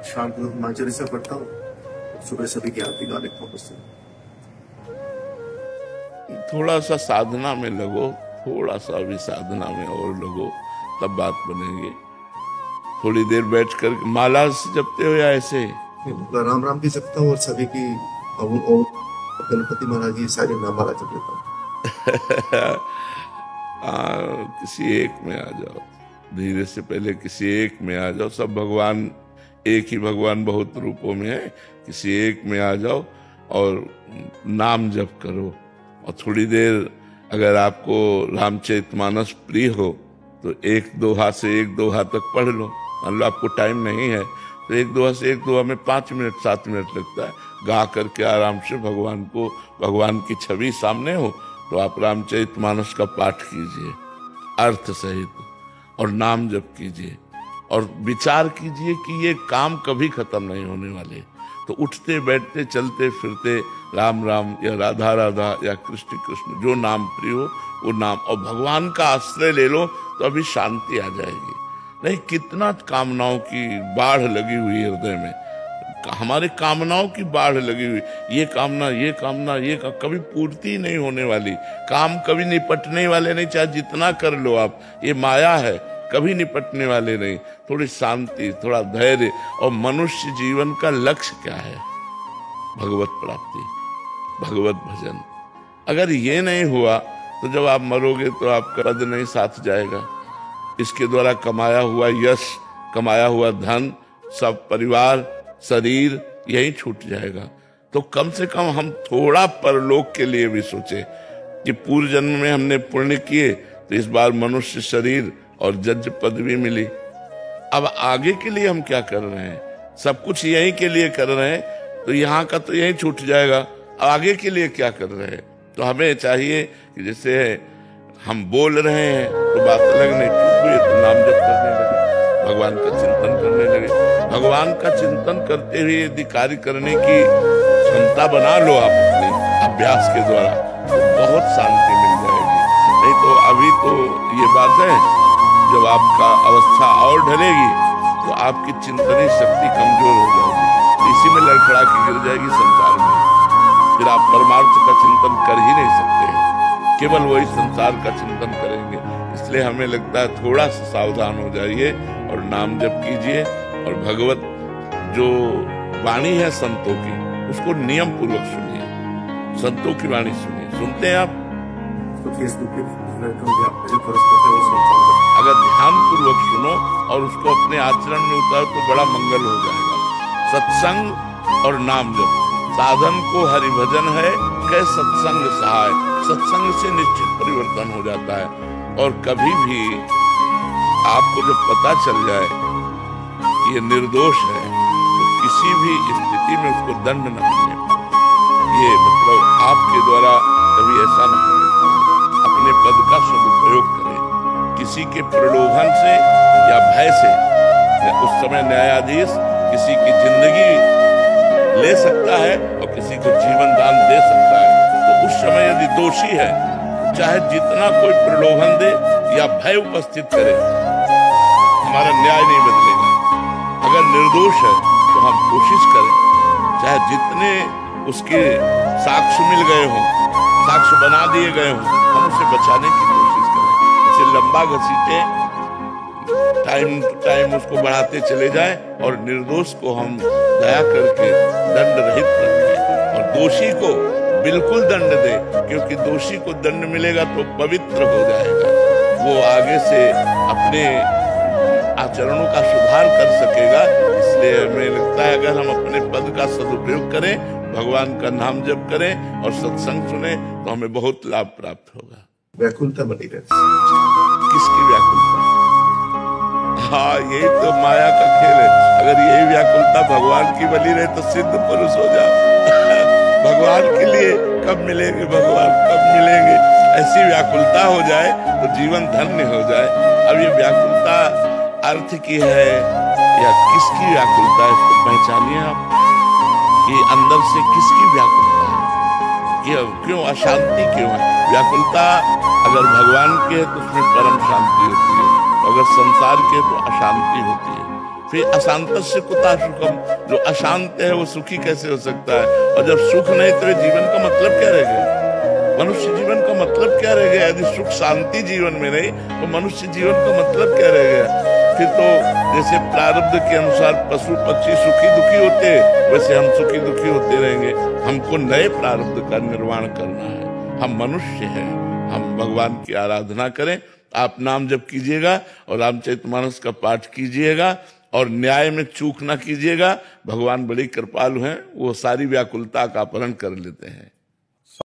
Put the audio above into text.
शाम को मांचरी से पढ़ता हूँ, सुबह सभी की आरती गा लेता हूँ। थोड़ा सा साधना में लगो, थोड़ा सा भी साधना में और लगो, तब बात बनेगी। थोड़ी देर बैठ कर माला से जपते हो या ऐसे? राम राम भी जपता हूँ और सभी की और गणपति महाराज जी सारे नाम माला जप लेता हूँ। किसी एक में आ जाओ, धीरे से पहले किसी एक में आ जाओ। सब भगवान, एक ही भगवान बहुत रूपों में है, किसी एक में आ जाओ और नाम जप करो। और थोड़ी देर अगर आपको रामचरितमानस प्रिय हो तो एक दोहा से एक दोहा तक पढ़ लो। मान लो आपको टाइम नहीं है तो एक दोहा से एक दोहा में 5 मिनट 7 मिनट लगता है, गा करके आराम से भगवान की छवि सामने हो तो आप रामचरितमानस का पाठ कीजिए अर्थ सहित और नाम जप कीजिए और विचार कीजिए कि ये काम कभी खत्म नहीं होने वाले। तो उठते बैठते चलते फिरते राम राम या राधा राधा या कृष्ण कृष्ण, जो नाम प्रिय हो वो नाम, और भगवान का आश्रय ले लो तो अभी शांति आ जाएगी। नहीं, कितना कामनाओं की बाढ़ लगी हुई है हृदय में, हमारे कामनाओं की बाढ़ लगी हुई, ये कामना कभी पूर्ति नहीं होने वाली, काम कभी निपटने वाले नहीं, चाहे जितना कर लो आप, ये माया है, कभी निपटने वाले नहीं। थोड़ी शांति, थोड़ा धैर्य। और मनुष्य जीवन का लक्ष्य क्या है? भगवत प्राप्ति, भगवत भजन। अगर ये नहीं हुआ तो जब आप मरोगे तो आपका पद नहीं साथ जाएगा, इसके द्वारा कमाया हुआ यश, कमाया हुआ धन, सब परिवार, शरीर यही छूट जाएगा। तो कम से कम हम थोड़ा परलोक के लिए भी सोचे कि पूर्व जन्म में हमने पुण्य किए तो इस बार मनुष्य शरीर और जज पदवी मिली। अब आगे के लिए हम क्या कर रहे हैं? सब कुछ यहीं के लिए कर रहे हैं, तो यहाँ का तो यहीं छूट जाएगा, आगे के लिए क्या कर रहे हैं? तो हमें चाहिए कि जैसे हम बोल रहे हैं तो बात अलग नहीं, चुप हुए तो नाम जप करने लगे, भगवान का चिंतन करने लगे। भगवान का चिंतन करते हुए यदि कार्य करने की क्षमता बना लो आप अपने अभ्यास के द्वारा, तो बहुत शांति मिल जाएगी। नहीं तो अभी तो ये बात है, जब आपका अवस्था और ढलेगी तो आपकी चिंतनी शक्ति कमजोर हो जाएगी, तो इसी में लड़खड़ा के गिर जाएगी संसार में। फिर आप परमार्थ का चिंतन कर ही नहीं सकते, केवल वही संसार का चिंतन करेंगे। इसलिए हमें लगता है थोड़ा सा सावधान हो जाइए और नाम जप कीजिए, और भगवत जो वाणी है संतों की, उसको नियम पूर्वक सुनिए। संतों की वाणी सुनिए। सुनते हैं आप? तो फेसबुक पे अगर ध्यान पूर्वक सुनो और उसको अपने आचरण में उतारो तो बड़ा मंगल हो जाएगा। सत्संग और नाम जप, साधन को हरिभजन है कै सत्संग सहाय। सत्संग से निश्चित परिवर्तन हो जाता है। और कभी भी आपको जब पता चल जाए ये निर्दोष है तो किसी भी स्थिति में उसको दंड न मिले। ये मतलब आपके द्वारा कभी ऐसा न हो। अपने पद का सदुपयोग करें, किसी के प्रलोभन से या भय से। उस समय न्यायाधीश किसी की जिंदगी ले सकता है और किसी को जीवन दान दे सकता है। तो उस समय यदि दोषी है, चाहे जितना कोई प्रलोभन दे या भय उपस्थित करे, हमारा न्याय नहीं बदलेगा। अगर निर्दोष है तो हम कोशिश करें, चाहे जितने उसके साक्ष्य मिल गए हों, साक्ष्य बना दिए गए हों, हम उसे बचाने की कोशिश करें। उसे लंबा घसीटे, टाइम टू टाइम उसको बढ़ाते चले जाएं और निर्दोष को हम दया करके दंड रहित रखें और दोषी को बिल्कुल दंड दे, क्योंकि दोषी को दंड मिलेगा तो पवित्र हो जाएगा, वो आगे से अपने आचरणों का सुधार कर सकेगा। इसलिए हमें लगता है अगर हम अपने पद का सदुपयोग करें, भगवान का नाम जप करें और सत्संग सुने तो हमें बहुत लाभ प्राप्त होगा। व्याकुलता बनी रहती। किसकी व्याकुलता? हाँ, यही तो माया का खेल है। अगर यही व्याकुलता भगवान की बनी रहे तो सिद्ध पुरुष हो जाओ। भगवान के लिए कब मिलेंगे, भगवान कब मिलेंगे, ऐसी व्याकुलता हो जाए तो जीवन धन्य हो जाए। अब ये व्याकुलता अर्थ की है या किसकी व्याकुलता है, इसको पहचानिए आप कि अंदर से किसकी व्याकुलता है, क्यों अशांति क्यों है। व्याकुलता अगर भगवान के है तो उसमें परम शांति होती है, अगर संसार के तो अशांति होती है। फिर अशांतस्य कुतः सुखम, जो अशांत है वो सुखी कैसे हो सकता है? और जब सुख नहीं तो जीवन का मतलब क्या रह गया? मनुष्य जीवन का मतलब क्या रह गया? यदि सुख शांति जीवन में नहीं तो मनुष्य जीवन का मतलब क्या रह गया? फिर तो जैसे प्रारब्ध के अनुसार पशु पक्षी सुखी दुखी होते, वैसे हम सुखी दुखी होते रहेंगे। हमको नए प्रारब्ध का निर्माण करना है। हम मनुष्य हैं, हम भगवान की आराधना करें। आप नाम जप कीजिएगा और रामचरितमानस का पाठ कीजिएगा और न्याय में चूक ना कीजिएगा। भगवान बड़ी कृपालु हैं, वो सारी व्याकुलता का अपहरण कर लेते हैं।